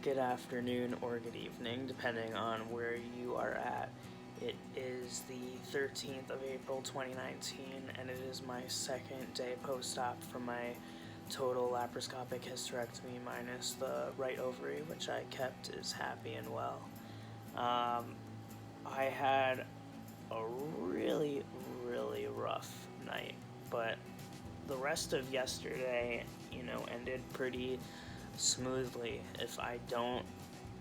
good afternoon, or good evening, depending on where you are at. It is the 13th of April 2019, and it is my second day post-op for my total laparoscopic hysterectomy minus the right ovary, which I kept is happy and well. I had a really, really rough night, but the rest of yesterday, ended pretty smoothly. If I don't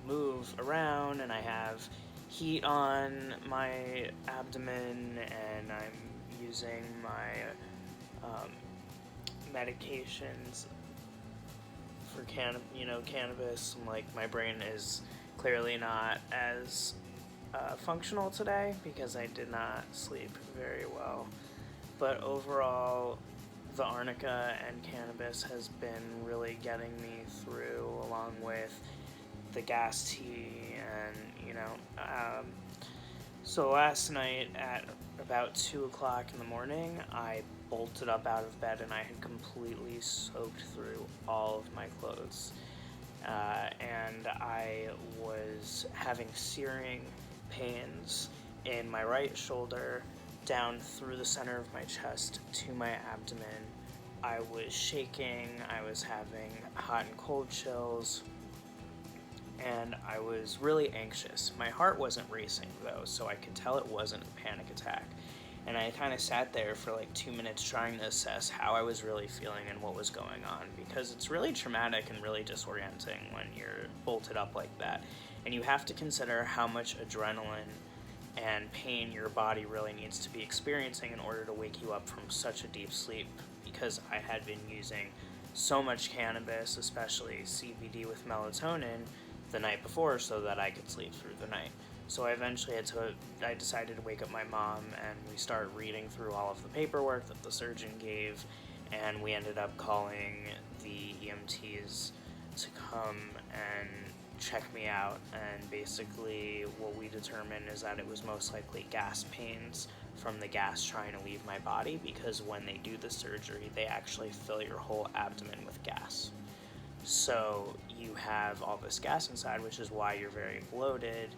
move around and I have heat on my abdomen and I'm using my medications for cannabis, like my brain is clearly not as functional today because I did not sleep very well. But overall, the arnica and cannabis has been really getting me through, along with the gas tea and, so last night at about 2 o'clock in the morning, I bolted up out of bed and I had completely soaked through all of my clothes. And I was having searing pains in my right shoulder down through the center of my chest to my abdomen. I was shaking, I was having hot and cold chills, and I was really anxious. My heart wasn't racing though, so I could tell it wasn't a panic attack. And I kind of sat there for like 2 minutes trying to assess how I was really feeling and what was going on, because it's really traumatic and really disorienting when you're bolted up like that. And you have to consider how much adrenaline and pain your body really needs to be experiencing in order to wake you up from such a deep sleep, because I had been using so much cannabis, especially CBD with melatonin, the night before so that I could sleep through the night. So I eventually I decided to wake up my mom, and we started reading through all of the paperwork that the surgeon gave, and we ended up calling the EMTs to come and check me out. And basically what we determined is that it was most likely gas pains from the gas trying to leave my body, because when they do the surgery, they actually fill your whole abdomen with gas. So you have all this gas inside, which is why you're very bloated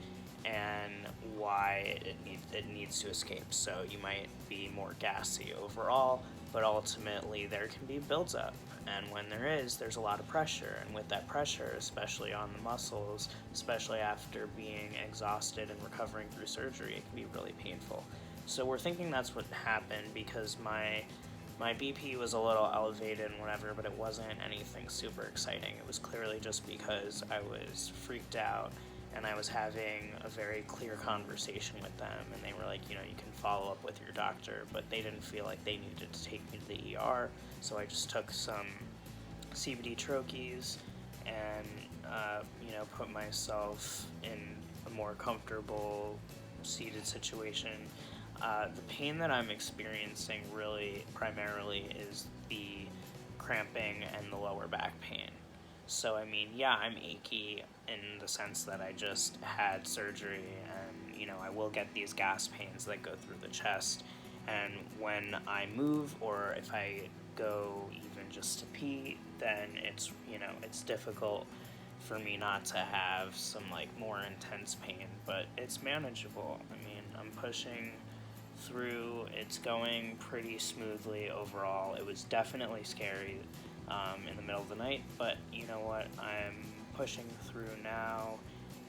and why it needs to escape. So you might be more gassy overall, but ultimately there can be buildup. And when there is, there's a lot of pressure. And with that pressure, especially on the muscles, especially after being exhausted and recovering through surgery, it can be really painful. So we're thinking that's what happened, because my BP was a little elevated and whatever, but it wasn't anything super exciting. It was clearly just because I was freaked out, and I was having a very clear conversation with them, and they were like, you can follow up with your doctor, but they didn't feel like they needed to take me to the ER, so I just took some CBD troches and, put myself in a more comfortable seated situation. The pain that I'm experiencing really primarily is the cramping and the lower back pain. So, I'm achy in the sense that I just had surgery, and, I will get these gas pains that go through the chest. And when I move, or if I go even just to pee, then it's difficult for me not to have some, more intense pain. But it's manageable. I'm pushing through. It's going pretty smoothly overall. It was definitely scary in the middle of the night, but you know what, I'm pushing through now,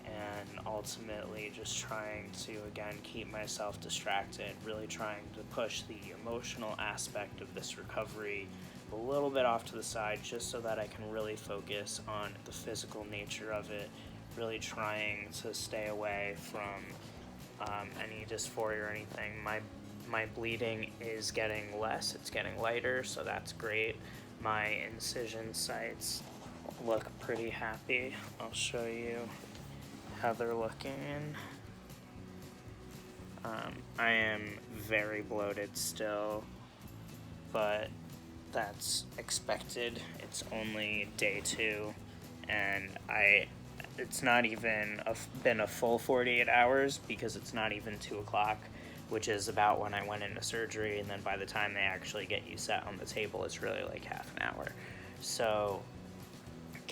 and ultimately just trying to again keep myself distracted, really trying to push the emotional aspect of this recovery a little bit off to the side, just so that I can really focus on the physical nature of it, really trying to stay away from any dysphoria or anything. My bleeding is getting less, it's getting lighter, so that's great. My incision sites look pretty happy. I'll show you how they're looking. I am very bloated still, but that's expected. It's only day 2, and it's not even been a full 48 hours, because it's not even 2 o'clock, which is about when I went into surgery, and then by the time they actually get you set on the table, it's really like half an hour. So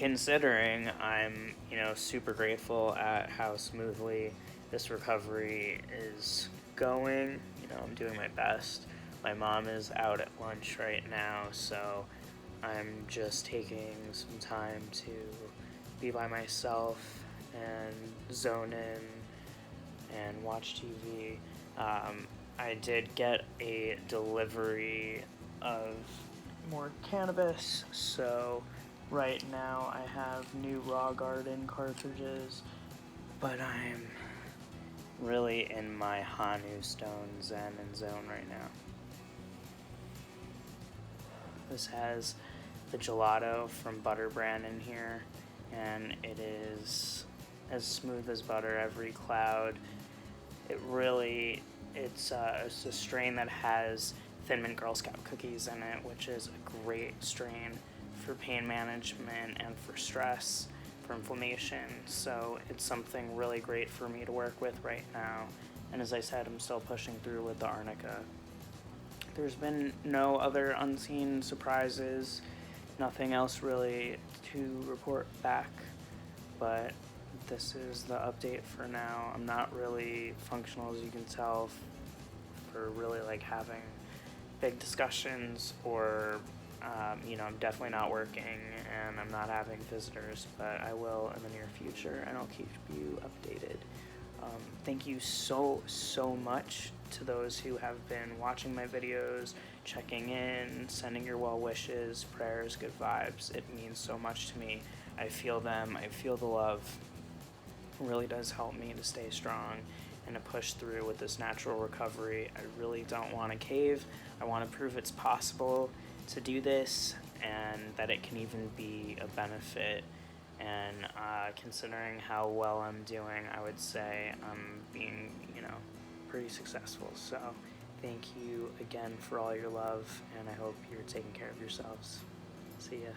considering I'm, super grateful at how smoothly this recovery is going. I'm doing my best. My mom is out at lunch right now, so I'm just taking some time to be by myself and zone in and watch TV. I did get a delivery of more cannabis, so right now I have new Raw Garden cartridges, but I'm really in my Hanu Stone Zen and zone right now. This has the gelato from Butter Brand in here, and it is as smooth as butter, every cloud. It's a strain that has Thin Mint Girl Scout cookies in it, which is a great strain for pain management and for stress, for inflammation. So it's something really great for me to work with right now. And as I said, I'm still pushing through with the arnica. There's been no other unseen surprises, nothing else really to report back, but this is the update for now. I'm not really functional, as you can tell, for really like having big discussions, or I'm definitely not working and I'm not having visitors, but I will in the near future, and I'll keep you updated. Thank you so much to those who have been watching my videos, checking in, sending your well wishes, prayers, good vibes. It means so much to me. I feel them. I feel the love. It really does help me to stay strong and to push through with this natural recovery. I really don't want to cave. I want to prove it's possible to do this, and that it can even be a benefit. And considering how well I'm doing, I would say I'm being, pretty successful. So thank you again for all your love, and I hope you're taking care of yourselves. See ya.